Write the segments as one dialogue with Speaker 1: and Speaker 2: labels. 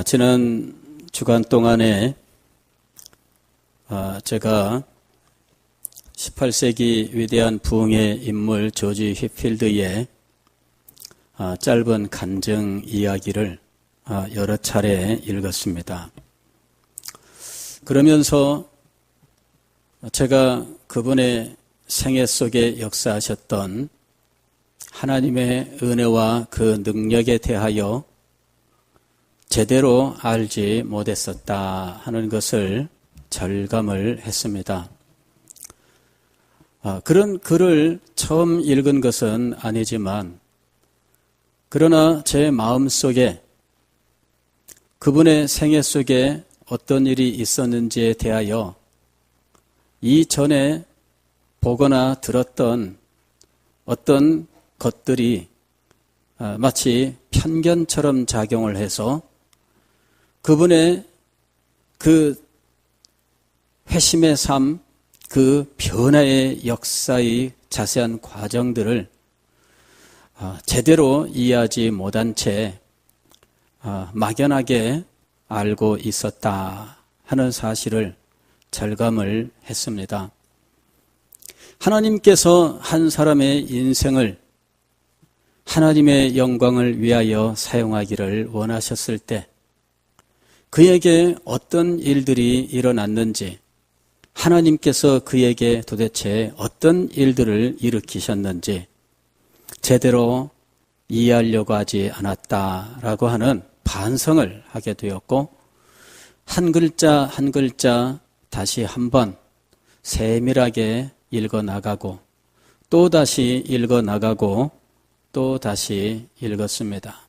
Speaker 1: 지난 주간 동안에 제가 18세기 위대한 부흥의 인물 조지 휘필드의 짧은 간증 이야기를 여러 차례 읽었습니다. 그러면서 제가 그분의 생애 속에 역사하셨던 하나님의 은혜와 그 능력에 대하여 제대로 알지 못했었다 하는 것을 절감을 했습니다. 그런 글을 처음 읽은 것은 아니지만 그러나 제 마음속에 그분의 생애 속에 어떤 일이 있었는지에 대하여 이전에 보거나 들었던 어떤 것들이 마치 편견처럼 작용을 해서 그분의 그 회심의 삶, 그 변화의 역사의 자세한 과정들을 제대로 이해하지 못한 채 막연하게 알고 있었다 하는 사실을 절감을 했습니다. 하나님께서 한 사람의 인생을 하나님의 영광을 위하여 사용하기를 원하셨을 때 그에게 어떤 일들이 일어났는지, 하나님께서 그에게 도대체 어떤 일들을 일으키셨는지 제대로 이해하려고 하지 않았다라고 하는 반성을 하게 되었고, 한 글자 한 글자 다시 한번 세밀하게 읽어나가고 또 다시 읽어나가고 또 다시 읽었습니다.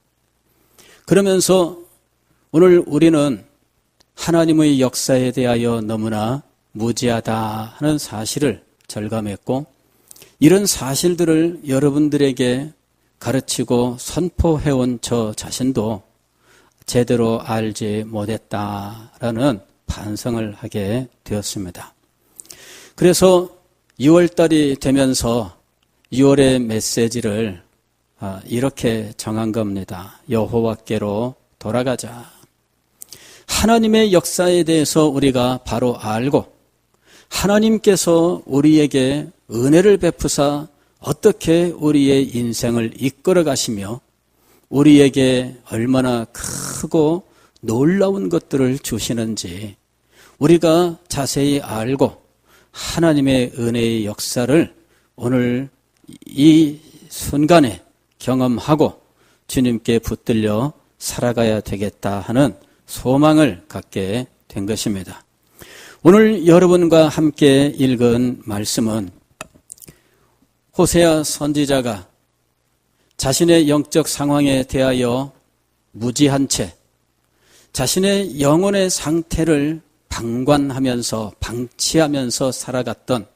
Speaker 1: 그러면서 오늘 우리는 하나님의 역사에 대하여 너무나 무지하다 하는 사실을 절감했고, 이런 사실들을 여러분들에게 가르치고 선포해온 저 자신도 제대로 알지 못했다라는 반성을 하게 되었습니다. 그래서 6월달이 되면서 6월의 메시지를 이렇게 정한 겁니다. 여호와께로 돌아가자. 하나님의 역사에 대해서 우리가 바로 알고 하나님께서 우리에게 은혜를 베푸사 어떻게 우리의 인생을 이끌어 가시며 우리에게 얼마나 크고 놀라운 것들을 주시는지 우리가 자세히 알고 하나님의 은혜의 역사를 오늘 이 순간에 경험하고 주님께 붙들려 살아가야 되겠다 하는 소망을 갖게 된 것입니다. 오늘 여러분과 함께 읽은 말씀은 호세아 선지자가 자신의 영적 상황에 대하여 무지한 채 자신의 영혼의 상태를 방관하면서 방치하면서 살아갔던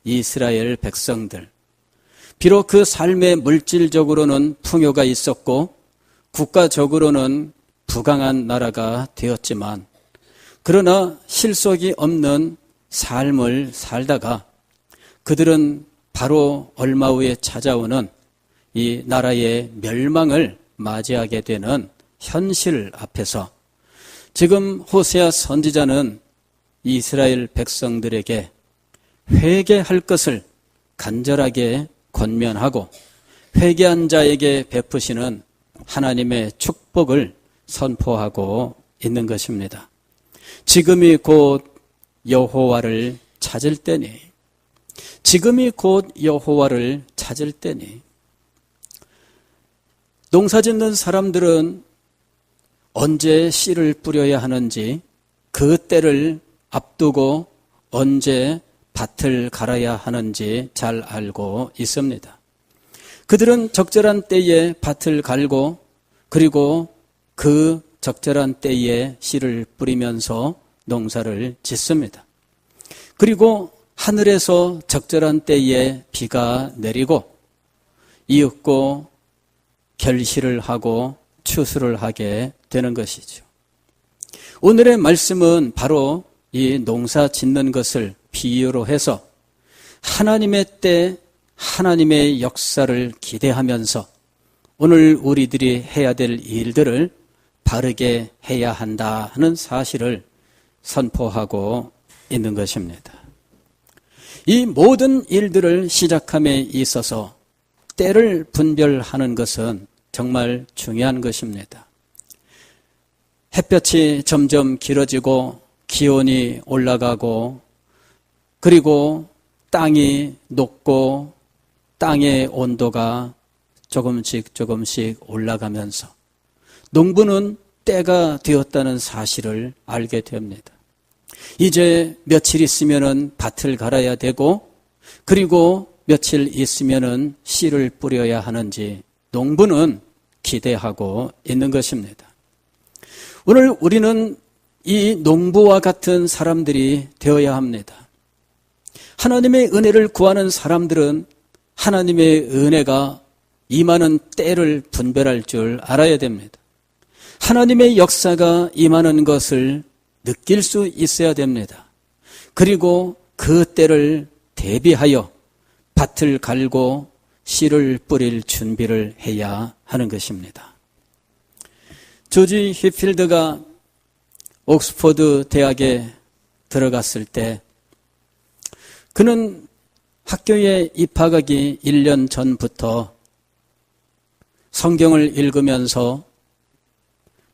Speaker 1: 이스라엘 백성들, 비록 그 삶에 물질적으로는 풍요가 있었고 국가적으로는 부강한 나라가 되었지만 그러나 실속이 없는 삶을 살다가 그들은 바로 얼마 후에 찾아오는 이 나라의 멸망을 맞이하게 되는 현실 앞에서 지금 호세아 선지자는 이스라엘 백성들에게 회개할 것을 간절하게 권면하고 회개한 자에게 베푸시는 하나님의 축복을 선포하고 있는 것입니다. 지금이 곧 여호와를 찾을 때니, 지금이 곧 여호와를 찾을 때니. 농사짓는 사람들은 언제 씨를 뿌려야 하는지 그 때를 앞두고 언제 밭을 갈아야 하는지 잘 알고 있습니다. 그들은 적절한 때에 밭을 갈고 그리고 그 적절한 때에 씨를 뿌리면서 농사를 짓습니다. 그리고 하늘에서 적절한 때에 비가 내리고 이윽고 결실을 하고 추수를 하게 되는 것이죠. 오늘의 말씀은 바로 이 농사 짓는 것을 비유로 해서 하나님의 때, 하나님의 역사를 기대하면서 오늘 우리들이 해야 될 일들을 바르게 해야 한다 하는 사실을 선포하고 있는 것입니다. 이 모든 일들을 시작함에 있어서 때를 분별하는 것은 정말 중요한 것입니다. 햇볕이 점점 길어지고 기온이 올라가고 그리고 땅이 녹고 땅의 온도가 조금씩 올라가면서 농부는 때가 되었다는 사실을 알게 됩니다. 이제 며칠 있으면은 밭을 갈아야 되고 그리고 며칠 있으면은 씨를 뿌려야 하는지 농부는 기대하고 있는 것입니다. 오늘 우리는 이 농부와 같은 사람들이 되어야 합니다. 하나님의 은혜를 구하는 사람들은 하나님의 은혜가 임하는 때를 분별할 줄 알아야 됩니다. 하나님의 역사가 임하는 것을 느낄 수 있어야 됩니다. 그리고 그 때를 대비하여 밭을 갈고 씨를 뿌릴 준비를 해야 하는 것입니다. 조지 휘필드가 옥스퍼드 대학에 들어갔을 때 그는 학교에 입학하기 1년 전부터 성경을 읽으면서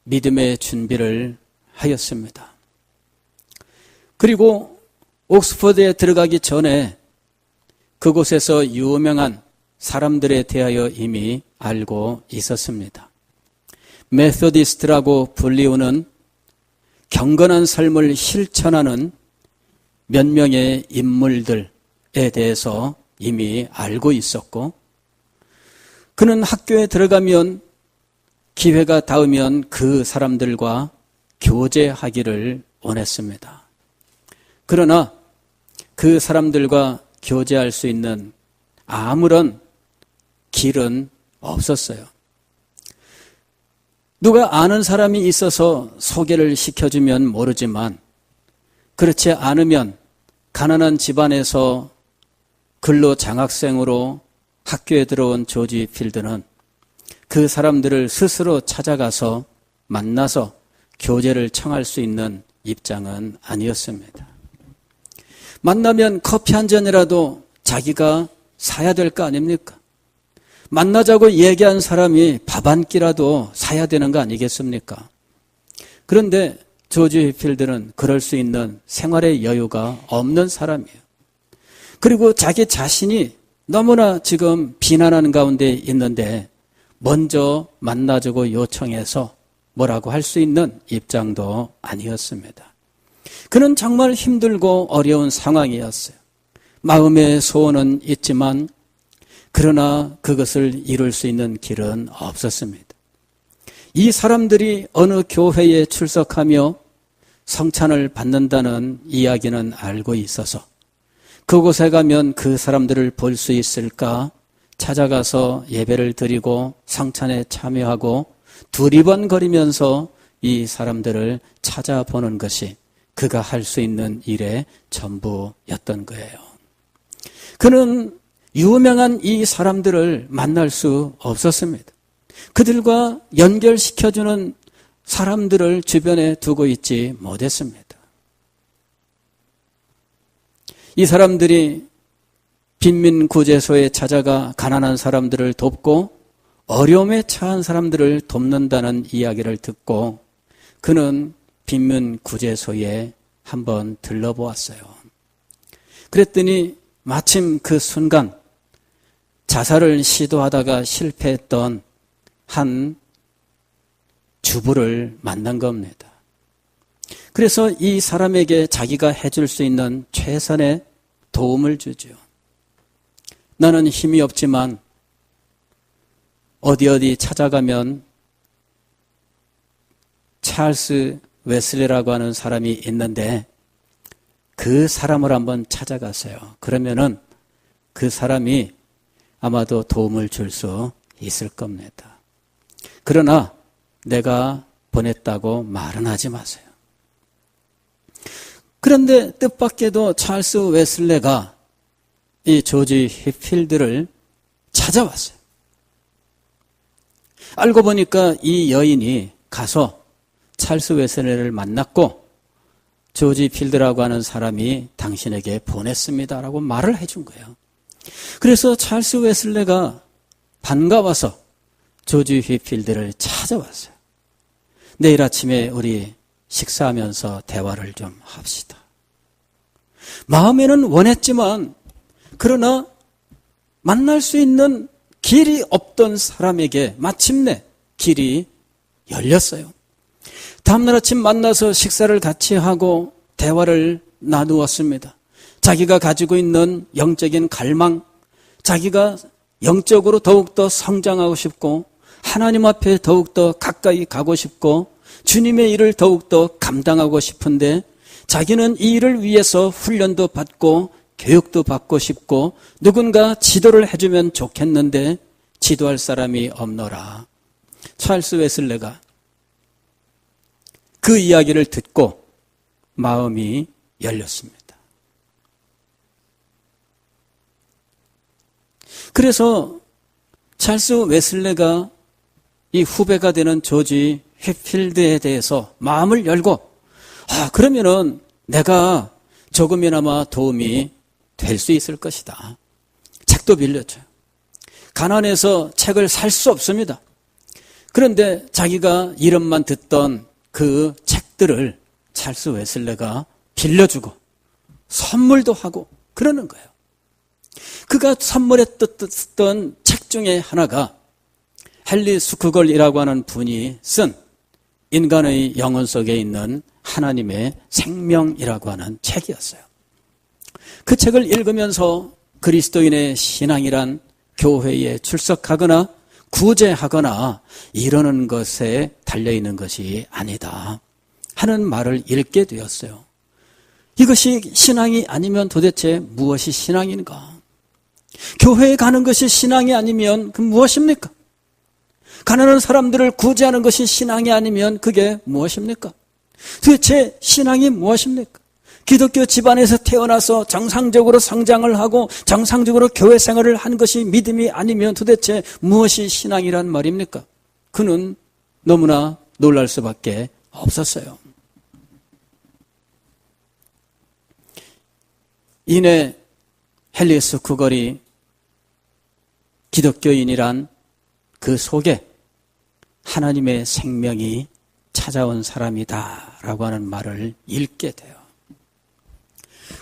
Speaker 1: 믿음의 준비를 하였습니다. 그리고 옥스퍼드에 들어가기 전에 그곳에서 유명한 사람들에 대하여 이미 알고 있었습니다. 메소디스트라고 불리우는 경건한 삶을 실천하는 몇 명의 인물들에 대해서 이미 알고 있었고 그는 학교에 들어가면 기회가 닿으면 그 사람들과 교제하기를 원했습니다. 그러나 그 사람들과 교제할 수 있는 아무런 길은 없었어요. 누가 아는 사람이 있어서 소개를 시켜주면 모르지만 그렇지 않으면 가난한 집안에서 근로 장학생으로 학교에 들어온 조지 필드는 그 사람들을 스스로 찾아가서 만나서 교제를 청할 수 있는 입장은 아니었습니다. 만나면 커피 한 잔이라도 자기가 사야 될 거 아닙니까? 만나자고 얘기한 사람이 밥 한 끼라도 사야 되는 거 아니겠습니까? 그런데 조지 필드는 그럴 수 있는 생활의 여유가 없는 사람이에요. 그리고 자기 자신이 너무나 지금 비난하는 가운데 있는데 먼저 만나자고 요청해서 뭐라고 할 수 있는 입장도 아니었습니다. 그는 정말 힘들고 어려운 상황이었어요. 마음의 소원은 있지만 그러나 그것을 이룰 수 있는 길은 없었습니다. 이 사람들이 어느 교회에 출석하며 성찬을 받는다는 이야기는 알고 있어서 그곳에 가면 그 사람들을 볼 수 있을까 찾아가서 예배를 드리고 성찬에 참여하고 두리번거리면서 이 사람들을 찾아보는 것이 그가 할 수 있는 일의 전부였던 거예요. 그는 유명한 이 사람들을 만날 수 없었습니다. 그들과 연결시켜주는 사람들을 주변에 두고 있지 못했습니다. 이 사람들이 빈민구제소에 찾아가 가난한 사람들을 돕고 어려움에 처한 사람들을 돕는다는 이야기를 듣고 그는 빈민구제소에 한번 들러보았어요. 그랬더니 마침 그 순간 자살을 시도하다가 실패했던 한 주부를 만난 겁니다. 그래서 이 사람에게 자기가 해줄 수 있는 최선의 도움을 주죠. 나는 힘이 없지만 어디 찾아가면 찰스 웨슬리라고 하는 사람이 있는데 그 사람을 한번 찾아갔어요. 그러면은 그 사람이 아마도 도움을 줄 수 있을 겁니다. 그러나 내가 보냈다고 말은 하지 마세요. 그런데 뜻밖에도 찰스 웨슬레가 이 조지 휘필드를 찾아왔어요. 알고 보니까 이 여인이 가서 찰스 웨슬레를 만났고 조지 필드라고 하는 사람이 당신에게 보냈습니다라고 말을 해준 거예요. 그래서 찰스 웨슬레가 반가워서 조지 휘필드를 찾아왔어요. 내일 아침에 우리 식사하면서 대화를 좀 합시다. 마음에는 원했지만 그러나 만날 수 있는 길이 없던 사람에게 마침내 길이 열렸어요. 다음날 아침 만나서 식사를 같이 하고 대화를 나누었습니다. 자기가 가지고 있는 영적인 갈망, 자기가 영적으로 더욱더 성장하고 싶고 하나님 앞에 더욱더 가까이 가고 싶고 주님의 일을 더욱더 감당하고 싶은데 자기는 이 일을 위해서 훈련도 받고 교육도 받고 싶고 누군가 지도를 해주면 좋겠는데 지도할 사람이 없노라. 찰스 웨슬레가 그 이야기를 듣고 마음이 열렸습니다. 그래서 찰스 웨슬레가 이 후배가 되는 조지 휘필드에 대해서 마음을 열고 그러면은 내가 조금이나마 도움이 될 수 있을 것이다. 책도 빌려줘요. 가난해서 책을 살 수 없습니다. 그런데 자기가 이름만 듣던 그 책들을 찰스 웨슬레가 빌려주고 선물도 하고 그러는 거예요. 그가 선물했던 책 중에 하나가 헨리 스쿠걸이라고 하는 분이 쓴 인간의 영혼 속에 있는 하나님의 생명이라고 하는 책이었어요. 그 책을 읽으면서 그리스도인의 신앙이란 교회에 출석하거나 구제하거나 이러는 것에 달려있는 것이 아니다 하는 말을 읽게 되었어요. 이것이 신앙이 아니면 도대체 무엇이 신앙인가? 교회에 가는 것이 신앙이 아니면 그 무엇입니까? 가난한 사람들을 구제하는 것이 신앙이 아니면 그게 무엇입니까? 도대체 신앙이 무엇입니까? 기독교 집안에서 태어나서 정상적으로 성장을 하고 정상적으로 교회 생활을 한 것이 믿음이 아니면 도대체 무엇이 신앙이란 말입니까? 그는 너무나 놀랄 수밖에 없었어요. 이내 헨리 스쿠걸이 기독교인이란 그 속에 하나님의 생명이 찾아온 사람이다라고 하는 말을 읽게 돼요.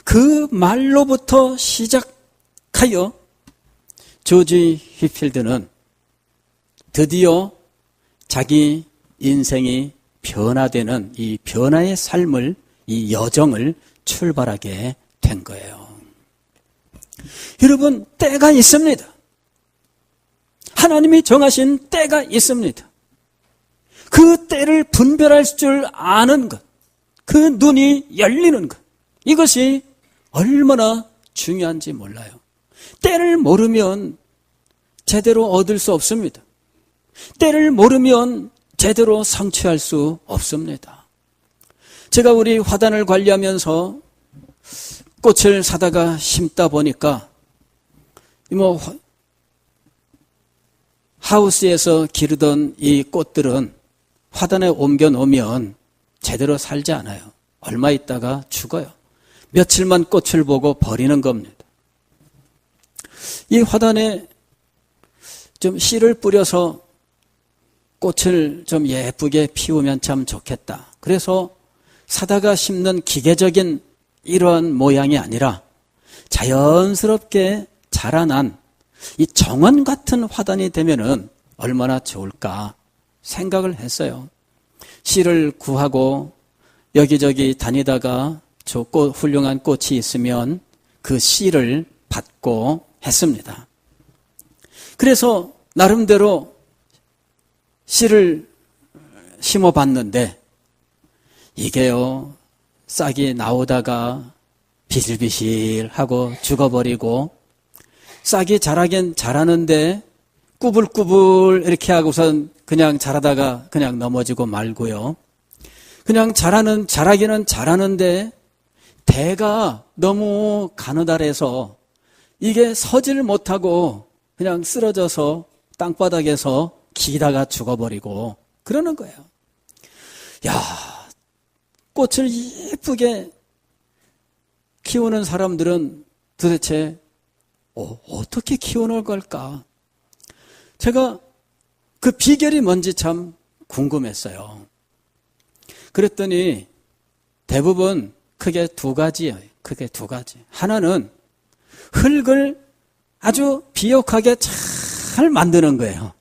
Speaker 1: 그 말로부터 시작하여 조지 휘필드는 드디어 자기 인생이 변화되는 이 변화의 삶을, 이 여정을 출발하게 된 거예요. 여러분, 때가 있습니다. 하나님이 정하신 때가 있습니다. 그 때를 분별할 줄 아는 것, 그 눈이 열리는 것, 이것이 얼마나 중요한지 몰라요. 때를 모르면 제대로 얻을 수 없습니다. 때를 모르면 제대로 성취할 수 없습니다. 제가 우리 화단을 관리하면서 꽃을 사다가 심다 보니까 하우스에서 기르던 이 꽃들은 화단에 옮겨 놓으면 제대로 살지 않아요. 얼마 있다가 죽어요. 며칠만 꽃을 보고 버리는 겁니다. 이 화단에 좀 씨를 뿌려서 꽃을 좀 예쁘게 피우면 참 좋겠다. 그래서 사다가 심는 기계적인 이러한 모양이 아니라 자연스럽게 자라난 이 정원 같은 화단이 되면은 얼마나 좋을까 생각을 했어요. 씨를 구하고 여기저기 다니다가 훌륭한 꽃이 있으면 그 씨를 받고 했습니다. 그래서 나름대로 씨를 심어봤는데 이게요, 싹이 나오다가 비실비실하고 죽어버리고 싹이 자라긴 자라는데 꾸불꾸불 이렇게 하고선 그냥 자라다가 그냥 넘어지고 말고요. 그냥 자라기는 자라는데 대가 너무 가느다래서 이게 서질 못하고 그냥 쓰러져서 땅바닥에서 기다가 죽어버리고 그러는 거예요. 야, 꽃을 예쁘게 키우는 사람들은 도대체 어떻게 키우는 걸까? 제가 그 비결이 뭔지 참 궁금했어요. 그랬더니 대부분 크게 두 가지예요. 크게 두 가지. 하나는 흙을 아주 비옥하게 잘 만드는 거예요.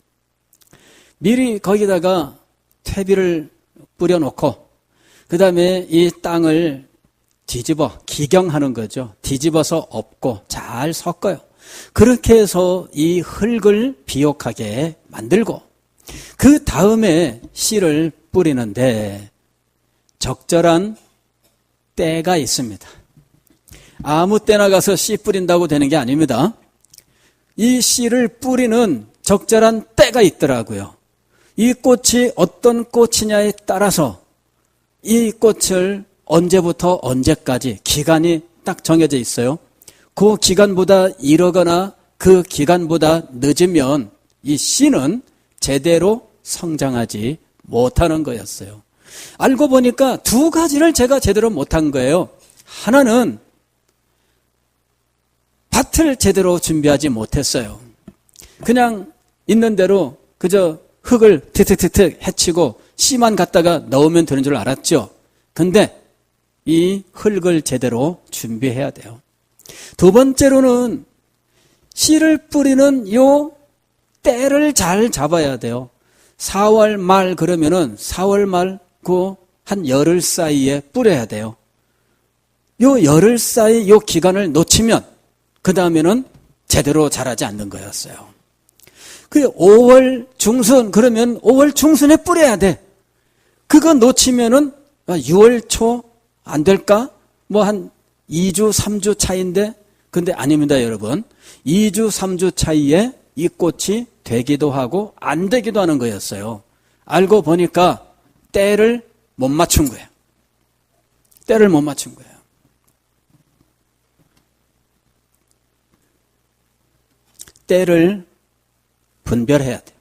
Speaker 1: 미리 거기다가 퇴비를 뿌려놓고 그 다음에 이 땅을 뒤집어 기경하는 거죠. 뒤집어서 엎고 잘 섞어요. 그렇게 해서 이 흙을 비옥하게 만들고 그 다음에 씨를 뿌리는데 적절한 때가 있습니다. 아무 때나 가서 씨 뿌린다고 되는 게 아닙니다. 이 씨를 뿌리는 적절한 때가 있더라고요. 이 꽃이 어떤 꽃이냐에 따라서 이 꽃을 언제부터 언제까지 기간이 딱 정해져 있어요. 그 기간보다 이르거나 그 기간보다 늦으면 이 씨는 제대로 성장하지 못하는 거였어요. 알고 보니까 두 가지를 제가 제대로 못한 거예요. 하나는 밭을 제대로 준비하지 못했어요. 그냥 있는 대로 그저 흙을 틱틱틱틱 해치고 씨만 갖다가 넣으면 되는 줄 알았죠. 근데 이 흙을 제대로 준비해야 돼요. 두 번째로는 씨를 뿌리는 요 때를 잘 잡아야 돼요. 4월 말 그러면은 4월 말 그 한 열흘 사이에 뿌려야 돼요. 요 열흘 사이 요 기간을 놓치면 그 다음에는 제대로 자라지 않는 거였어요. 그 5월 중순 그러면 5월 중순에 뿌려야 돼. 그거 놓치면은 6월 초 안 될까? 뭐 한 2주 3주 차이인데 근데 아닙니다, 여러분. 2주 3주 차이에 이 꽃이 되기도 하고 안 되기도 하는 거였어요. 알고 보니까 때를 못 맞춘 거예요. 때를 못 맞춘 거예요. 때를 분별해야 돼요.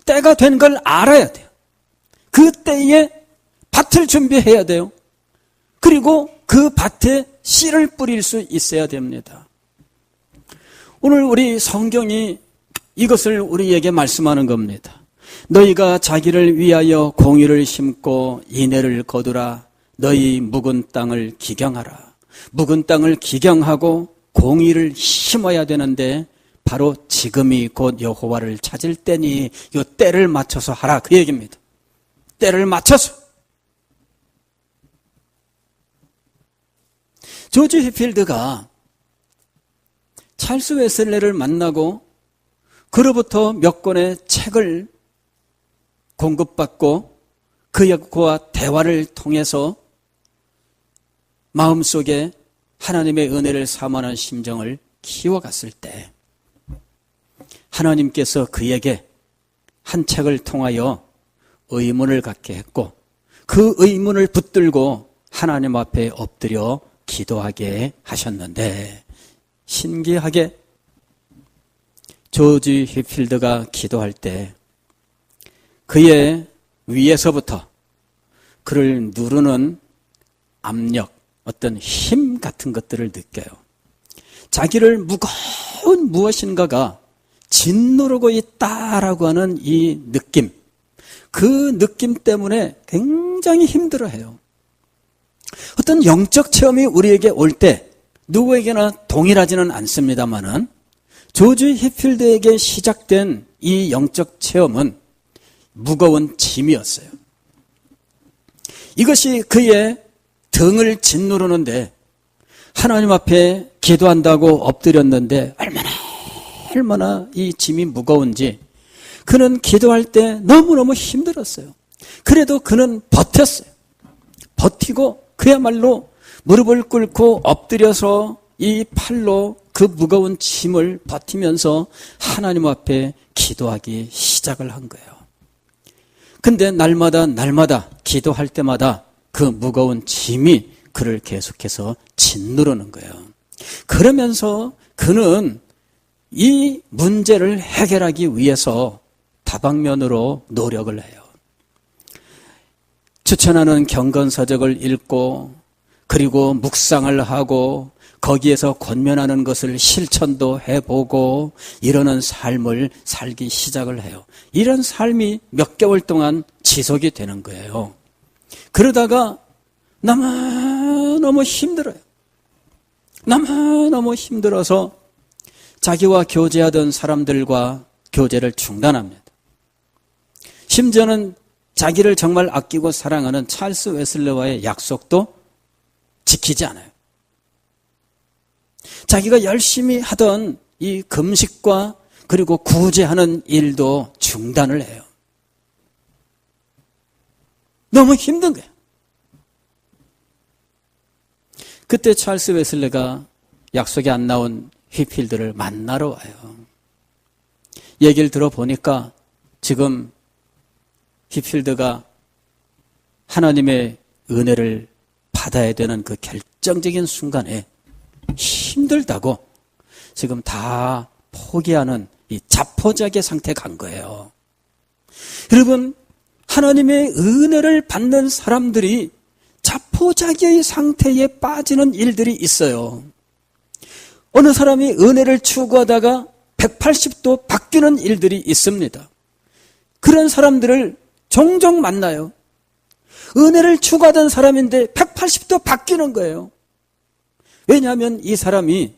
Speaker 1: 때가 된 걸 알아야 돼요. 그 때에 밭을 준비해야 돼요. 그리고 그 밭에 씨를 뿌릴 수 있어야 됩니다. 오늘 우리 성경이 이것을 우리에게 말씀하는 겁니다. 너희가 자기를 위하여 공의를 심고 인애를 거두라. 너희 묵은 땅을 기경하라. 묵은 땅을 기경하고 공의를 심어야 되는데 바로 지금이 곧 여호와를 찾을 때니 요 때를 맞춰서 하라 그 얘기입니다. 때를 맞춰서. 조지 휘필드가 찰스 웨슬레를 만나고 그로부터 몇 권의 책을 공급받고 그와 대화를 통해서 마음속에 하나님의 은혜를 사모하는 심정을 키워갔을 때 하나님께서 그에게 한 책을 통하여 의문을 갖게 했고 그 의문을 붙들고 하나님 앞에 엎드려 기도하게 하셨는데 신기하게 조지 휘필드가 기도할 때 그의 위에서부터 그를 누르는 압력, 어떤 힘 같은 것들을 느껴요. 자기를 무거운 무엇인가가 짓누르고 있다라고 하는 이 느낌, 그 느낌 때문에 굉장히 힘들어해요. 어떤 영적 체험이 우리에게 올 때 누구에게나 동일하지는 않습니다만은 조지 휘필드에게 시작된 이 영적 체험은 무거운 짐이었어요. 이것이 그의 등을 짓누르는데 하나님 앞에 기도한다고 엎드렸는데 얼마나 이 짐이 무거운지 그는 기도할 때 너무너무 힘들었어요. 그래도 그는 버텼어요. 버티고 그야말로 무릎을 꿇고 엎드려서 이 팔로 그 무거운 짐을 버티면서 하나님 앞에 기도하기 시작을 한 거예요. 근데 날마다 기도할 때마다 그 무거운 짐이 그를 계속해서 짓누르는 거예요. 그러면서 그는 이 문제를 해결하기 위해서 다방면으로 노력을 해요. 추천하는 경건서적을 읽고 그리고 묵상을 하고 거기에서 권면하는 것을 실천도 해보고 이러는 삶을 살기 시작을 해요. 이런 삶이 몇 개월 동안 지속이 되는 거예요. 그러다가 너무너무 힘들어요. 너무너무 힘들어서 자기와 교제하던 사람들과 교제를 중단합니다. 심지어는 자기를 정말 아끼고 사랑하는 찰스 웨슬레와의 약속도 지키지 않아요. 자기가 열심히 하던 이 금식과 그리고 구제하는 일도 중단을 해요. 너무 힘든 거예요. 그때 찰스 웨슬레가 약속이 안 나온 휘필드를 만나러 와요. 얘기를 들어보니까 지금 휘필드가 하나님의 은혜를 받아야 되는 그 결정적인 순간에 힘들다고 지금 다 포기하는 이 자포자기의 상태에 간 거예요. 여러분, 하나님의 은혜를 받는 사람들이 자포자기의 상태에 빠지는 일들이 있어요. 어느 사람이 은혜를 추구하다가 180도 바뀌는 일들이 있습니다. 그런 사람들을 종종 만나요. 은혜를 추구하던 사람인데 180도 바뀌는 거예요. 왜냐하면 이 사람이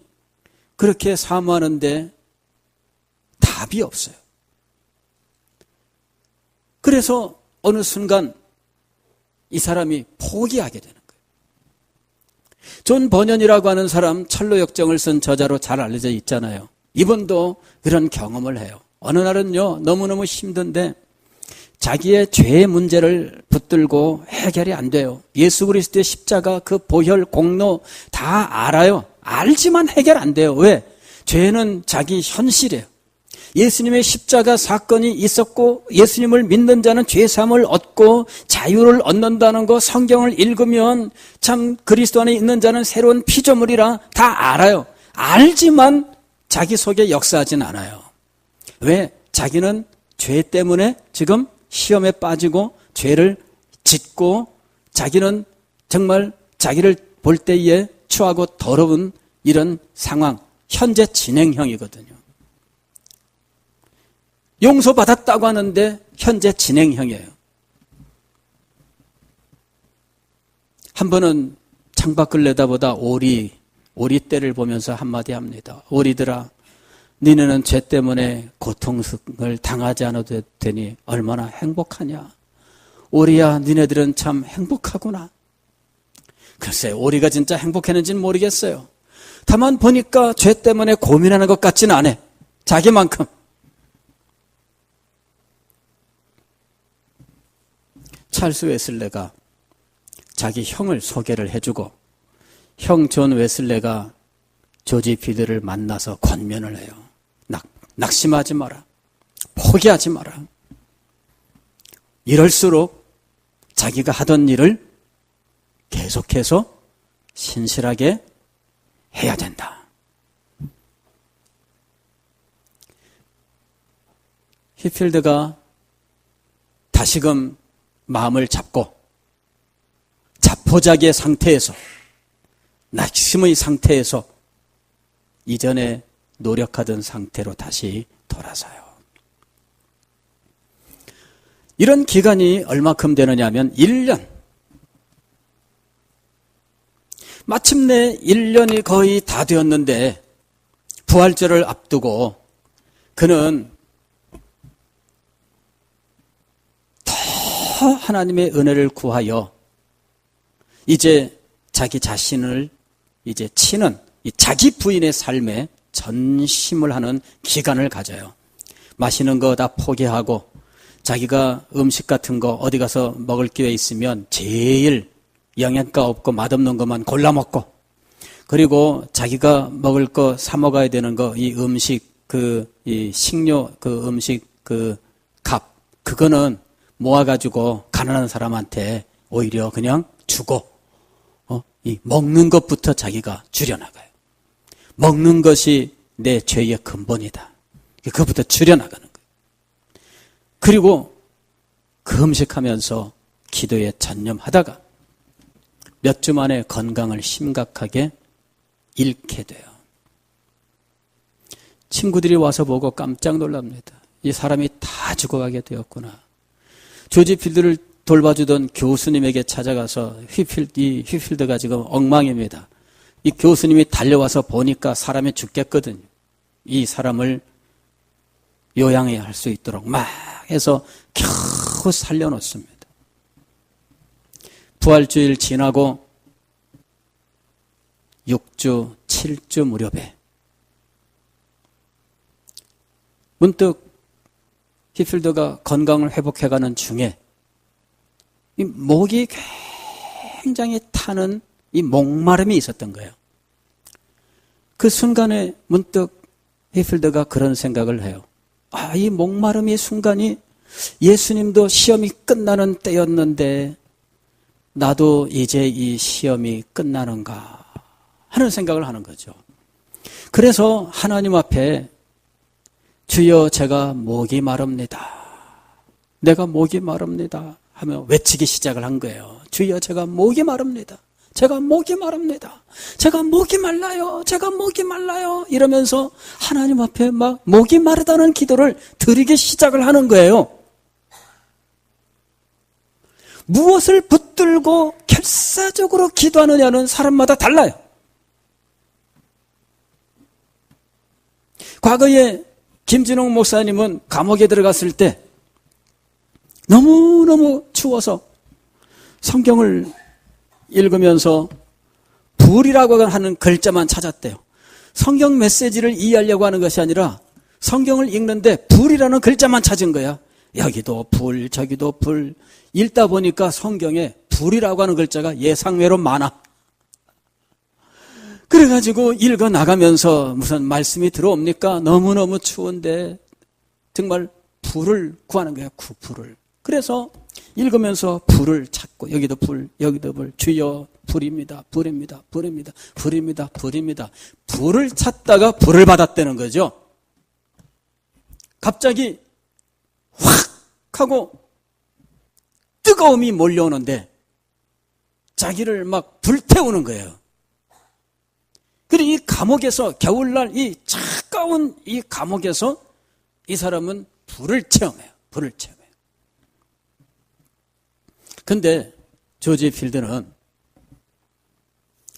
Speaker 1: 그렇게 사모하는데 답이 없어요. 그래서 어느 순간 이 사람이 포기하게 되는 거예요. 존 버년이라고 하는 사람, 철로 역정을 쓴 저자로 잘 알려져 있잖아요. 이분도 그런 경험을 해요. 어느 날은요, 너무너무 힘든데 자기의 죄의 문제를 붙들고 해결이 안 돼요. 예수 그리스도의 십자가 그 보혈 공로 다 알아요. 알지만 해결 안 돼요. 왜? 죄는 자기 현실이에요. 예수님의 십자가 사건이 있었고 예수님을 믿는 자는 죄사함을 얻고 자유를 얻는다는 거 성경을 읽으면 참 그리스도 안에 있는 자는 새로운 피조물이라 다 알아요. 알지만 자기 속에 역사하진 않아요. 왜? 자기는 죄 때문에 지금 시험에 빠지고 죄를 짓고 자기는 정말 자기를 볼 때에 추하고 더러운 이런 상황, 현재 진행형이거든요. 용서받았다고 하는데 현재 진행형이에요. 한 번은 창밖을 내다보다 오리떼를 보면서 한마디 합니다. 오리들아, 니네는 죄 때문에 고통을 당하지 않아도 되니 얼마나 행복하냐. 오리야, 니네들은 참 행복하구나. 글쎄, 오리가 진짜 행복했는지는 모르겠어요. 다만 보니까 죄 때문에 고민하는 것 같지는 않아. 자기만큼. 찰스 웨슬레가 자기 형을 소개를 해주고 형 존 웨슬레가 조지 피드를 만나서 권면을 해요. 낙심하지 마라. 포기하지 마라. 이럴수록 자기가 하던 일을 계속해서 신실하게 해야 된다. 휘필드가 다시금 마음을 잡고 자포자기의 상태에서 낙심의 상태에서 이전에 노력하던 상태로 다시 돌아서요. 이런 기간이 얼마큼 되느냐 하면 1년. 마침내 1년이 거의 다 되었는데 부활절을 앞두고 그는 더 하나님의 은혜를 구하여 이제 자기 자신을 이제 치는 이 자기 부인의 삶에 전심을 하는 기간을 가져요. 마시는 거 다 포기하고 자기가 음식 같은 거 어디 가서 먹을 기회 있으면 제일 영양가 없고 맛없는 것만 골라 먹고 그리고 자기가 먹을 거 사 먹어야 되는 거 이 음식 이 식료 음식 값 그거는 모아가지고 가난한 사람한테 오히려 그냥 주고 이 먹는 것부터 자기가 줄여나가요. 먹는 것이 내 죄의 근본이다. 그것부터 줄여나가는 거예요. 그리고 그 음식하면서 기도에 전념하다가 몇 주 만에 건강을 심각하게 잃게 돼요. 친구들이 와서 보고 깜짝 놀랍니다. 이 사람이 다 죽어가게 되었구나. 조지 필드를 돌봐주던 교수님에게 찾아가서 휘필드, 휘필드가 지금 엉망입니다. 이 교수님이 달려와서 보니까 사람이 죽겠거든요. 이 사람을 요양해야 할 수 있도록 막 해서 겨우 살려놓습니다. 부활주일 지나고 6주, 7주 무렵에 문득 히필드가 건강을 회복해가는 중에 이 목이 굉장히 타는 이 목마름이 있었던 거예요. 그 순간에 문득 히필드가 그런 생각을 해요. 아, 이 목마름의 순간이 예수님도 시험이 끝나는 때였는데 나도 이제 이 시험이 끝나는가 하는 생각을 하는 거죠. 그래서 하나님 앞에 주여 제가 목이 마릅니다. 내가 목이 마릅니다 하며 외치기 시작을 한 거예요. 주여 제가 목이 마릅니다. 제가 목이 마릅니다. 제가 목이 말라요. 제가 목이 말라요. 이러면서 하나님 앞에 막 목이 마르다는 기도를 드리기 시작을 하는 거예요. 무엇을 붙들고 결사적으로 기도하느냐는 사람마다 달라요. 과거에 김진홍 목사님은 감옥에 들어갔을 때 너무너무 추워서 성경을 읽으면서 불이라고 하는 글자만 찾았대요. 성경 메시지를 이해하려고 하는 것이 아니라 성경을 읽는데 불이라는 글자만 찾은 거야. 여기도 불, 저기도 불. 읽다 보니까 성경에 불이라고 하는 글자가 예상외로 많아. 그래가지고 읽어 나가면서 무슨 말씀이 들어옵니까? 너무너무 추운데 정말 불을 구하는 거야, 불을. 그래서 읽으면서 불을 찾고 여기도 불, 여기도 불, 주여 불입니다, 불입니다, 불입니다, 불입니다, 불입니다. 불을 찾다가 불을 받았다는 거죠. 갑자기 확 하고 뜨거움이 몰려오는데 자기를 막 불태우는 거예요. 그리고 이 감옥에서 겨울날 이 차가운 이 감옥에서 이 사람은 불을 체험해요. 불을 체험해요. 근데 조지 필드는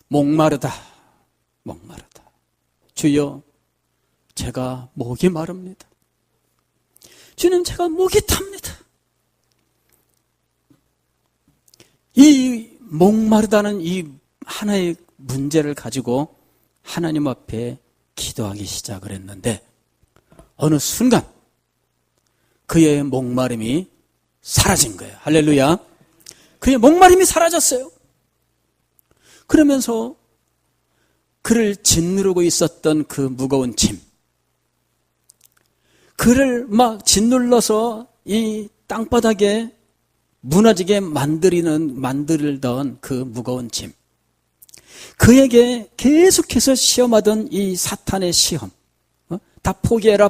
Speaker 1: 목마르다. 주여 제가 목이 마릅니다. 주님 제가 목이 탑니다. 이 목마르다는 이 하나의 문제를 가지고 하나님 앞에 기도하기 시작을 했는데 어느 순간 그의 목마름이 사라진 거예요. 할렐루야. 그의 목마름이 사라졌어요. 그러면서 그를 짓누르고 있었던 그 무거운 짐, 그를 막 짓눌러서 이 땅바닥에 무너지게 만들던 그 무거운 짐, 그에게 계속해서 시험하던 이 사탄의 시험, 다 포기해라,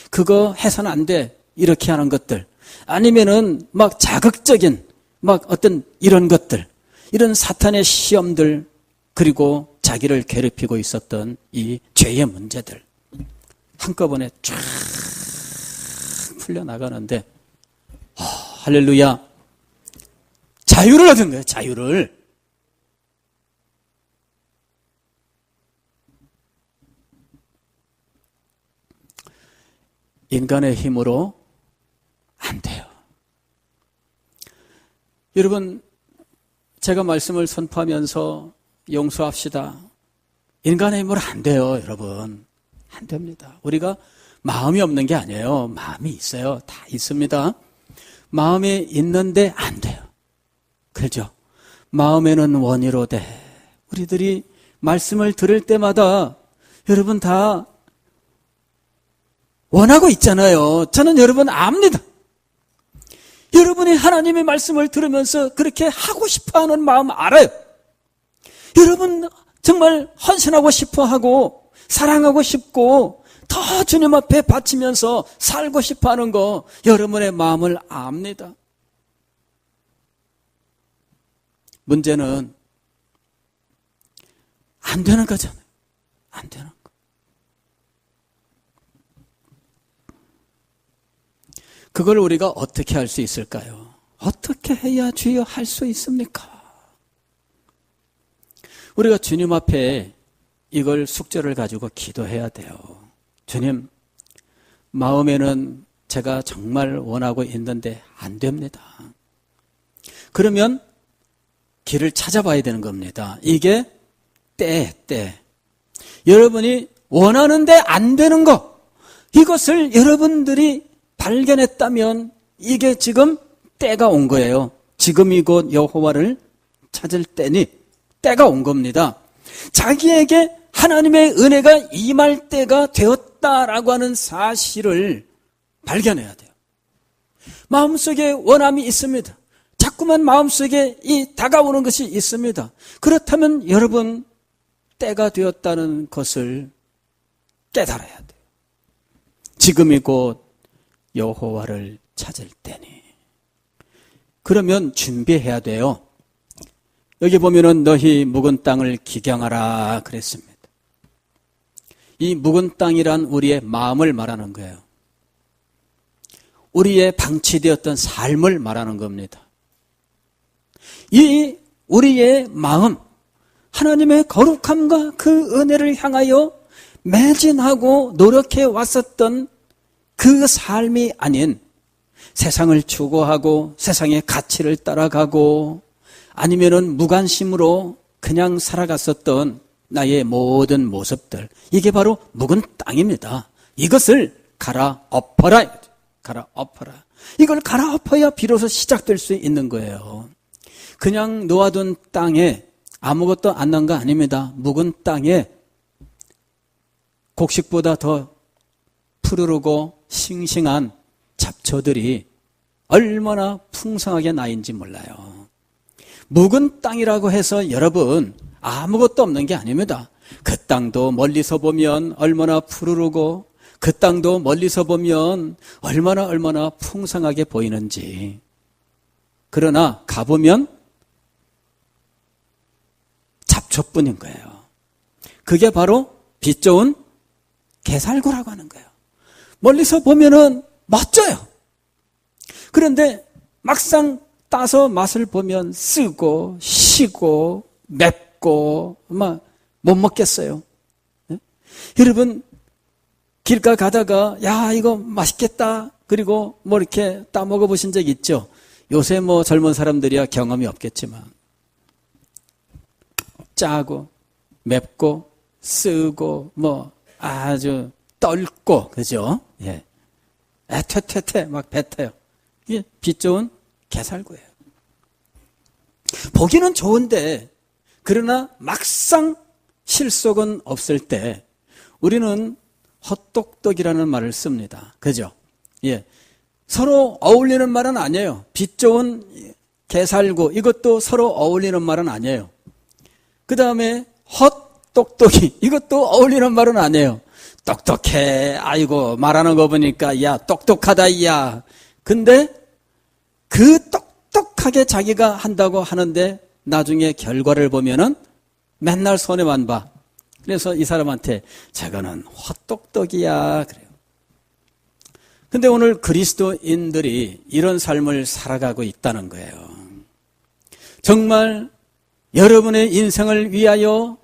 Speaker 1: 그거 해서는 안 돼, 이렇게 하는 것들, 아니면은 막 자극적인 막 어떤 이런 것들, 이런 사탄의 시험들, 그리고 자기를 괴롭히고 있었던 이 죄의 문제들 한꺼번에 쫙 풀려나가는데 할렐루야, 자유를 얻은 거예요. 자유를. 인간의 힘으로 안 돼요. 여러분, 제가 말씀을 선포하면서 용서합시다. 인간의 힘으로 안 돼요, 여러분. 안 됩니다. 우리가 마음이 없는 게 아니에요. 마음이 있어요. 다 있습니다. 마음이 있는데 안 돼요. 그렇죠? 마음에는 원이로되. 우리들이 말씀을 들을 때마다 여러분 다 원하고 있잖아요. 저는 여러분 압니다. 여러분이 하나님의 말씀을 들으면서 그렇게 하고 싶어하는 마음 알아요. 여러분 정말 헌신하고 싶어하고 사랑하고 싶고 더 주님 앞에 바치면서 살고 싶어하는 거 여러분의 마음을 압니다. 문제는 안 되는 거잖아요. 안 되는 거. 그걸 우리가 어떻게 할 수 있을까요? 어떻게 해야 주여 할 수 있습니까? 우리가 주님 앞에 이걸 숙제를 가지고 기도해야 돼요. 주님, 마음에는 제가 정말 원하고 있는데 안 됩니다. 그러면 길을 찾아봐야 되는 겁니다. 이게 때. 여러분이 원하는데 안 되는 거, 이것을 여러분들이 발견했다면 이게 지금 때가 온 거예요. 지금이 곧 여호와를 찾을 때니 때가 온 겁니다. 자기에게 하나님의 은혜가 임할 때가 되었다라고 하는 사실을 발견해야 돼요. 마음속에 원함이 있습니다. 자꾸만 마음속에 이 다가오는 것이 있습니다. 그렇다면 여러분, 때가 되었다는 것을 깨달아야 돼요. 지금이 곧 여호와를 찾을 때니. 그러면 준비해야 돼요. 여기 보면은 너희 묵은 땅을 기경하라 그랬습니다. 이 묵은 땅이란 우리의 마음을 말하는 거예요. 우리의 방치되었던 삶을 말하는 겁니다. 이 우리의 마음, 하나님의 거룩함과 그 은혜를 향하여 매진하고 노력해 왔었던 그 삶이 아닌 세상을 추구하고 세상의 가치를 따라가고 아니면은 무관심으로 그냥 살아갔었던 나의 모든 모습들, 이게 바로 묵은 땅입니다. 이것을 갈아엎어라. 갈아엎어라. 이걸 갈아엎어야 비로소 시작될 수 있는 거예요. 그냥 놓아둔 땅에 아무것도 안 난 거 아닙니다. 묵은 땅에 곡식보다 더 푸르르고 싱싱한 잡초들이 얼마나 풍성하게 나인지 몰라요. 묵은 땅이라고 해서 여러분 아무것도 없는 게 아닙니다. 그 땅도 멀리서 보면 얼마나 푸르르고 그 땅도 멀리서 보면 얼마나 풍성하게 보이는지. 그러나 가보면 잡초뿐인 거예요. 그게 바로 빛 좋은 게살구라고 하는 거예요. 멀리서 보면은 멋져요. 그런데 막상 따서 맛을 보면 쓰고 시고 맵고 막 못 먹겠어요. 네? 여러분 길가 가다가 야 이거 맛있겠다 그리고 뭐 이렇게 따 먹어보신 적 있죠? 요새 뭐 젊은 사람들이야 경험이 없겠지만 짜고 맵고 쓰고 뭐 아주 떫고 그죠? 예. 퇴퇴퇴 막 뱉어요. 이게 빛 좋은 게살구예요. 보기는 좋은데 그러나 막상 실속은 없을 때 우리는 헛똑똑이라는 말을 씁니다. 그죠? 예. 서로 어울리는 말은 아니에요. 빛 좋은 게살구 이것도 서로 어울리는 말은 아니에요. 그 다음에 헛똑똑이 이것도 어울리는 말은 아니에요. 똑똑해. 아이고 말하는 거 보니까 야 똑똑하다 야. 근데 그 똑똑하게 자기가 한다고 하는데 나중에 결과를 보면은 맨날 손해만 봐. 그래서 이 사람한테 저거는 헛똑똑이야 그래요. 근데 오늘 그리스도인들이 이런 삶을 살아가고 있다는 거예요. 정말 여러분의 인생을 위하여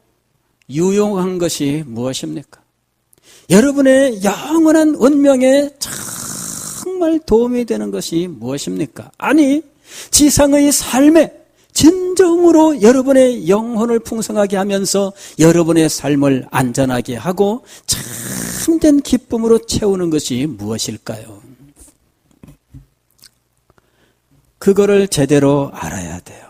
Speaker 1: 유용한 것이 무엇입니까? 여러분의 영원한 운명에 정말 도움이 되는 것이 무엇입니까? 아니, 지상의 삶에 진정으로 여러분의 영혼을 풍성하게 하면서 여러분의 삶을 안전하게 하고 참된 기쁨으로 채우는 것이 무엇일까요? 그거를 제대로 알아야 돼요.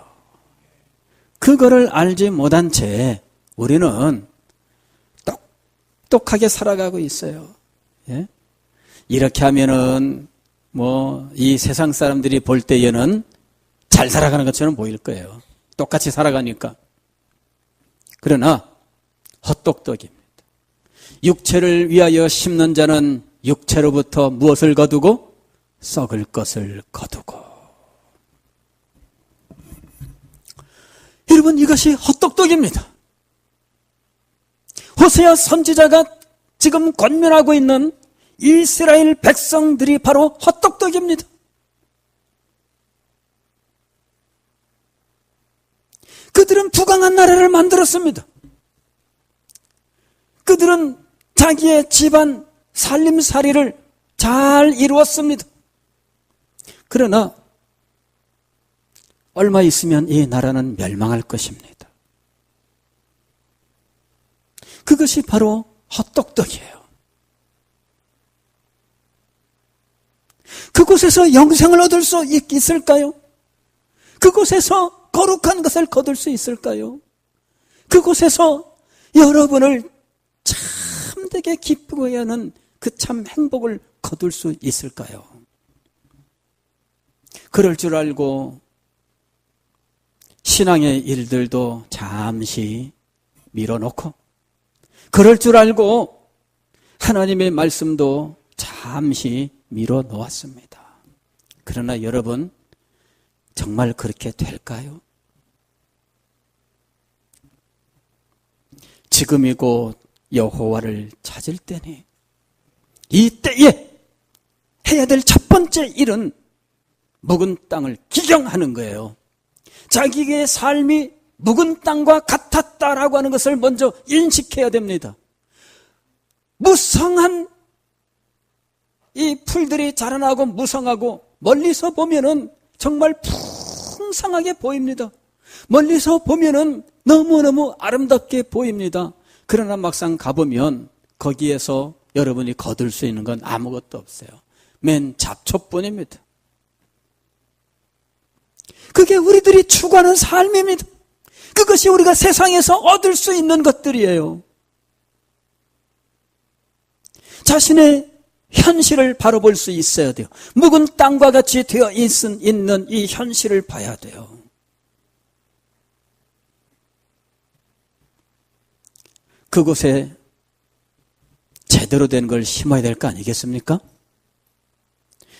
Speaker 1: 그거를 알지 못한 채 우리는 똑똑하게 살아가고 있어요. 예? 이렇게 하면은 뭐 이 세상 사람들이 볼 때에는 잘 살아가는 것처럼 보일 거예요. 똑같이 살아가니까. 그러나 헛똑똑입니다. 육체를 위하여 심는 자는 육체로부터 무엇을 거두고? 썩을 것을 거두고. 여러분, 이것이 헛똑똑입니다. 호세아 선지자가 지금 권면하고 있는 이스라엘 백성들이 바로 헛똑똑입니다. 그들은 부강한 나라를 만들었습니다. 그들은 자기의 집안 살림살이를 잘 이루었습니다. 그러나 얼마 있으면 이 나라는 멸망할 것입니다. 그것이 바로 헛똑똑이에요. 그곳에서 영생을 얻을 수 있을까요? 그곳에서 거룩한 것을 거둘 수 있을까요? 그곳에서 여러분을 참되게 기쁘게 하는 그 참 행복을 거둘 수 있을까요? 그럴 줄 알고 신앙의 일들도 잠시 밀어놓고, 그럴 줄 알고 하나님의 말씀도 잠시 밀어놓았습니다. 그러나 여러분, 정말 그렇게 될까요? 지금이 곧 여호와를 찾을 때니, 이 때에 해야 될 첫 번째 일은 묵은 땅을 기경하는 거예요. 자기의 삶이 묵은 땅과 같았다라고 하는 것을 먼저 인식해야 됩니다. 무성한 이 풀들이 자라나고 무성하고 멀리서 보면은 정말 풍성하게 보입니다. 멀리서 보면은 너무너무 아름답게 보입니다. 그러나 막상 가보면 거기에서 여러분이 거둘 수 있는 건 아무것도 없어요. 맨 잡초뿐입니다. 그게 우리들이 추구하는 삶입니다. 그것이 우리가 세상에서 얻을 수 있는 것들이에요. 자신의 현실을 바로 볼 수 있어야 돼요. 묵은 땅과 같이 되어 있는 이 현실을 봐야 돼요. 그곳에 제대로 된 걸 심어야 될 거 아니겠습니까?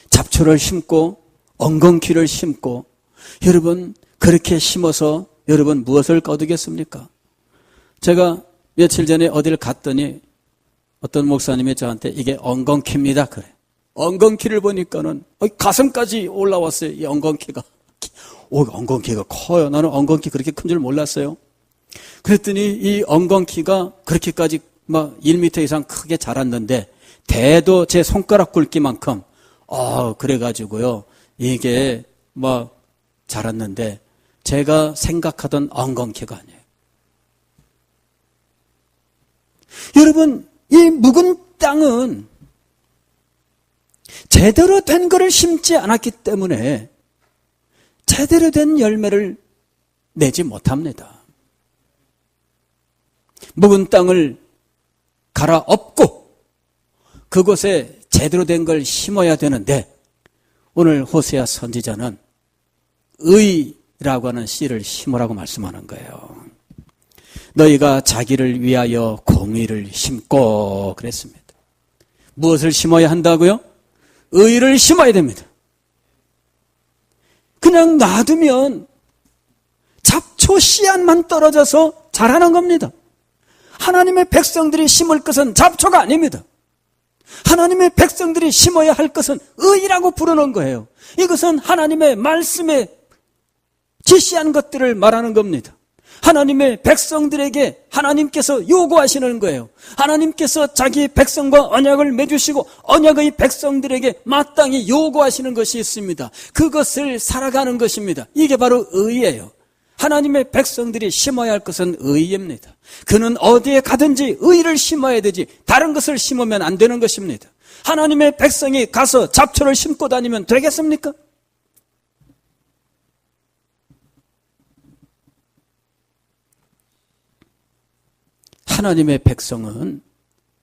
Speaker 1: 잡초를 심고 엉겅퀴를 심고, 여러분 그렇게 심어서 여러분 무엇을 거두겠습니까? 제가 며칠 전에 어딜 갔더니 어떤 목사님이 저한테 이게 엉겅퀴입니다 그래. 엉겅퀴를 보니까는 가슴까지 올라왔어요. 이 엉겅퀴가. 엉겅퀴가 커요. 나는 엉겅퀴 그렇게 큰 줄 몰랐어요. 그랬더니 이 엉겅퀴가 그렇게까지 막 1m 이상 크게 자랐는데, 대도 제 손가락 굵기만큼 그래가지고요, 이게 막 자랐는데 제가 생각하던 엉겅퀴가 아니에요. 여러분, 이 묵은 땅은 제대로 된 것을 심지 않았기 때문에 제대로 된 열매를 내지 못합니다. 묵은 땅을 갈아엎고 그곳에 제대로 된 걸 심어야 되는데, 오늘 호세아 선지자는 의라고 하는 씨를 심으라고 말씀하는 거예요. 너희가 자기를 위하여 공의를 심고 그랬습니다. 무엇을 심어야 한다고요? 의를 심어야 됩니다. 그냥 놔두면 잡초 씨앗만 떨어져서 자라는 겁니다. 하나님의 백성들이 심을 것은 잡초가 아닙니다. 하나님의 백성들이 심어야 할 것은 의라고 부르는 거예요. 이것은 하나님의 말씀에 지시한 것들을 말하는 겁니다. 하나님의 백성들에게 하나님께서 요구하시는 거예요. 하나님께서 자기 백성과 언약을 맺으시고 언약의 백성들에게 마땅히 요구하시는 것이 있습니다. 그것을 살아가는 것입니다. 이게 바로 의예요. 하나님의 백성들이 심어야 할 것은 의입니다. 그는 어디에 가든지 의를 심어야 되지 다른 것을 심으면 안 되는 것입니다. 하나님의 백성이 가서 잡초를 심고 다니면 되겠습니까? 하나님의 백성은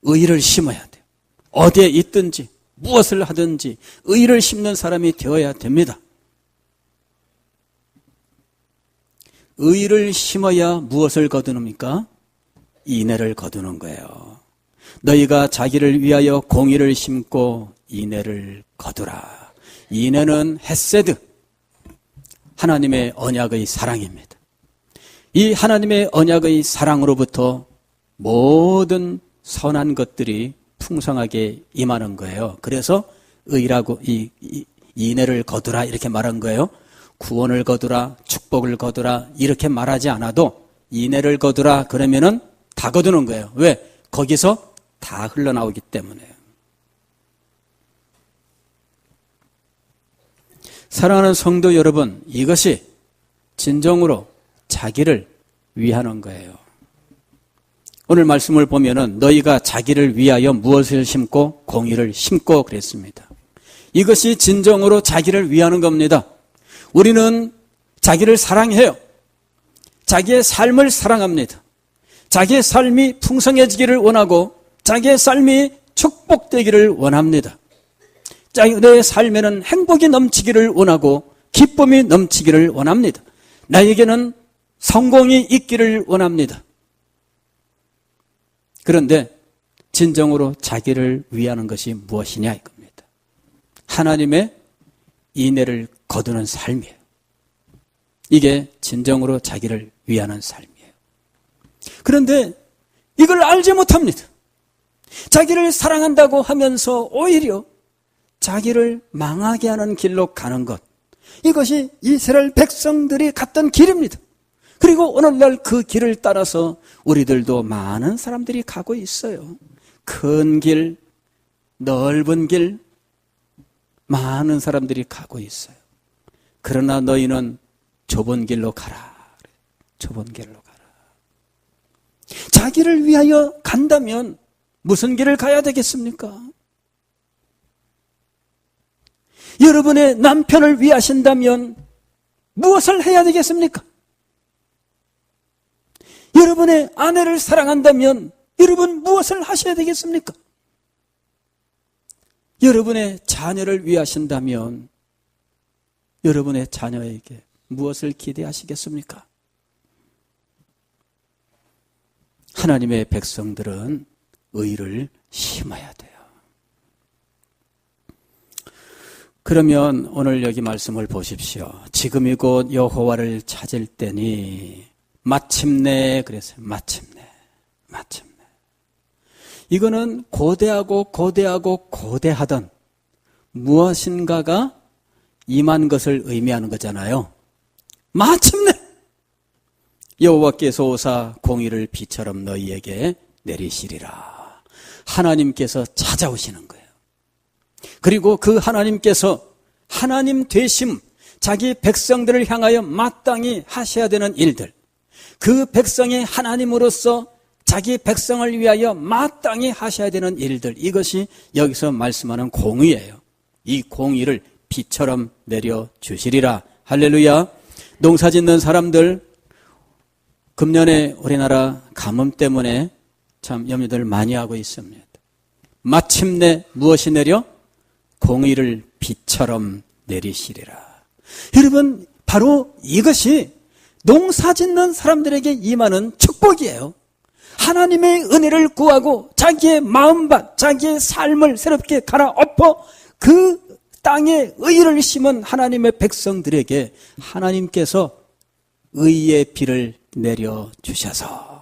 Speaker 1: 의를 심어야 돼요. 어디에 있든지 무엇을 하든지 의를 심는 사람이 되어야 됩니다. 의를 심어야 무엇을 거두십니까? 인애를 거두는 거예요. 너희가 자기를 위하여 공의를 심고 인애를 거두라. 인애는 헤세드, 하나님의 언약의 사랑입니다. 이 하나님의 언약의 사랑으로부터 모든 선한 것들이 풍성하게 임하는 거예요. 그래서 의라고 인애를 거두라 이렇게 말한 거예요. 구원을 거두라, 축복을 거두라 이렇게 말하지 않아도 인애를 거두라 그러면은 다 거두는 거예요. 왜? 거기서 다 흘러나오기 때문에. 사랑하는 성도 여러분, 이것이 진정으로 자기를 위하는 거예요. 오늘 말씀을 보면은 너희가 자기를 위하여 무엇을 심고 공의를 심고 그랬습니다. 이것이 진정으로 자기를 위하는 겁니다. 우리는 자기를 사랑해요. 자기의 삶을 사랑합니다. 자기의 삶이 풍성해지기를 원하고 자기의 삶이 축복되기를 원합니다. 내 삶에는 행복이 넘치기를 원하고 기쁨이 넘치기를 원합니다. 나에게는 성공이 있기를 원합니다. 그런데 진정으로 자기를 위하는 것이 무엇이냐 이겁니다. 하나님의 인애를 거두는 삶이에요. 이게 진정으로 자기를 위하는 삶이에요. 그런데 이걸 알지 못합니다. 자기를 사랑한다고 하면서 오히려 자기를 망하게 하는 길로 가는 것. 이것이 이스라엘 백성들이 갔던 길입니다. 그리고 오늘날 그 길을 따라서 우리들도 많은 사람들이 가고 있어요. 큰 길, 넓은 길, 많은 사람들이 가고 있어요. 그러나 너희는 좁은 길로 가라. 좁은 길로 가라. 자기를 위하여 간다면 무슨 길을 가야 되겠습니까? 여러분의 남편을 위하신다면 무엇을 해야 되겠습니까? 여러분의 아내를 사랑한다면 여러분 무엇을 하셔야 되겠습니까? 여러분의 자녀를 위하신다면 여러분의 자녀에게 무엇을 기대하시겠습니까? 하나님의 백성들은 의를 심어야 돼요. 그러면 오늘 여기 말씀을 보십시오. 지금이 곧 여호와를 찾을 때니 마침내 그랬어요. 마침내. 이거는 고대하던 무엇인가가 임한 것을 의미하는 거잖아요. 마침내 여호와께서 오사 공의를 비처럼 너희에게 내리시리라. 하나님께서 찾아오시는 거예요. 그리고 그 하나님께서 하나님 되심, 자기 백성들을 향하여 마땅히 하셔야 되는 일들, 그 백성의 하나님으로서 자기 백성을 위하여 마땅히 하셔야 되는 일들, 이것이 여기서 말씀하는 공의예요. 이 공의를 비처럼 내려주시리라. 할렐루야. 농사 짓는 사람들, 금년에 우리나라 가뭄 때문에 참 염려들 많이 하고 있습니다. 마침내 무엇이 내려? 공의를 비처럼 내리시리라. 여러분, 바로 이것이 농사 짓는 사람들에게 임하는 축복이에요. 하나님의 은혜를 구하고 자기의 마음밭, 자기의 삶을 새롭게 갈아엎어 그 땅에 의를 심은 하나님의 백성들에게 하나님께서 의의 비를 내려주셔서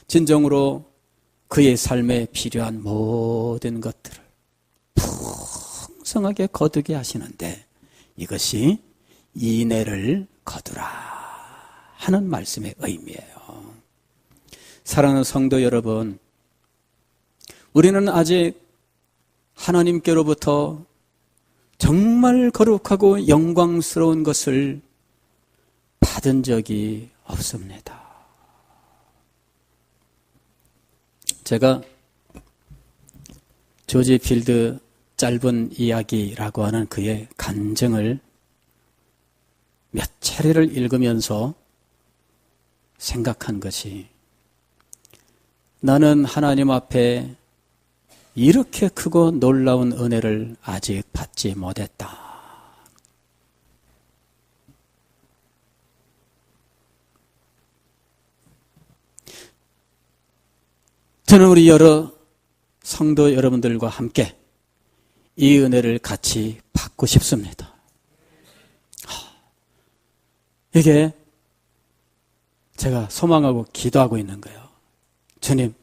Speaker 1: 진정으로 그의 삶에 필요한 모든 것들을 풍성하게 거두게 하시는데 이것이 인애를 거두라 하는 말씀의 의미예요. 사랑하는 성도 여러분, 우리는 아직 하나님께로부터 정말 거룩하고 영광스러운 것을 받은 적이 없습니다. 제가 조지 필드 짧은 이야기라고 하는 그의 간증을 몇 차례를 읽으면서 생각한 것이, 나는 하나님 앞에 이렇게 크고 놀라운 은혜를 아직 받지 못했다. 저는 우리 여러 성도 여러분들과 함께 이 은혜를 같이 받고 싶습니다. 이게 제가 소망하고 기도하고 있는 거예요. 주님,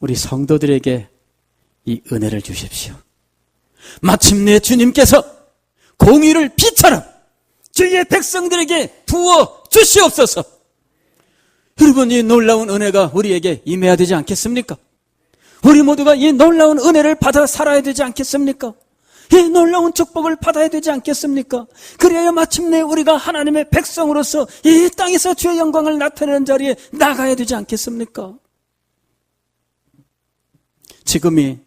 Speaker 1: 우리 성도들에게 이 은혜를 주십시오. 마침내 주님께서 공의를 비처럼 주의 백성들에게 부어 주시옵소서. 여러분, 이 놀라운 은혜가 우리에게 임해야 되지 않겠습니까? 우리 모두가 이 놀라운 은혜를 받아 살아야 되지 않겠습니까? 이 놀라운 축복을 받아야 되지 않겠습니까? 그래야 마침내 우리가 하나님의 백성으로서 이 땅에서 주의 영광을 나타내는 자리에 나가야 되지 않겠습니까? 지금이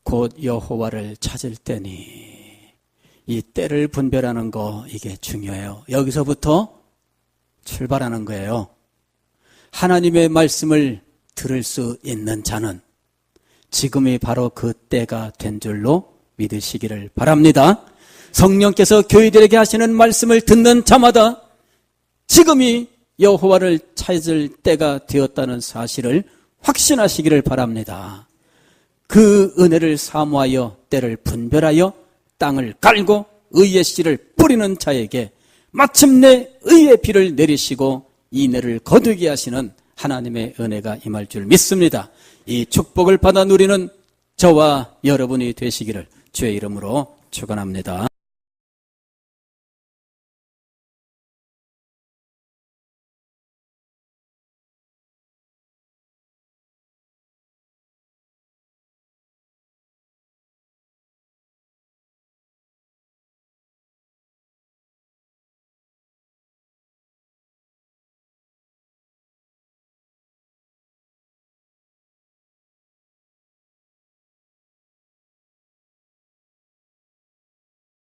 Speaker 1: 곧 여호와를 찾을 때니, 이 때를 분별하는 거, 이게 중요해요. 여기서부터 출발하는 거예요. 하나님의 말씀을 들을 수 있는 자는 지금이 바로 그 때가 된 줄로 믿으시기를 바랍니다. 성령께서 교회들에게 하시는 말씀을 듣는 자마다 지금이 여호와를 찾을 때가 되었다는 사실을 확신하시기를 바랍니다. 그 은혜를 사모하여 때를 분별하여 땅을 깔고 의의 씨를 뿌리는 자에게 마침내 의의 비를 내리시고 인애를 거두게 하시는 하나님의 은혜가 임할 줄 믿습니다. 이 축복을 받아 누리는 저와 여러분이 되시기를 주의 이름으로 축원합니다.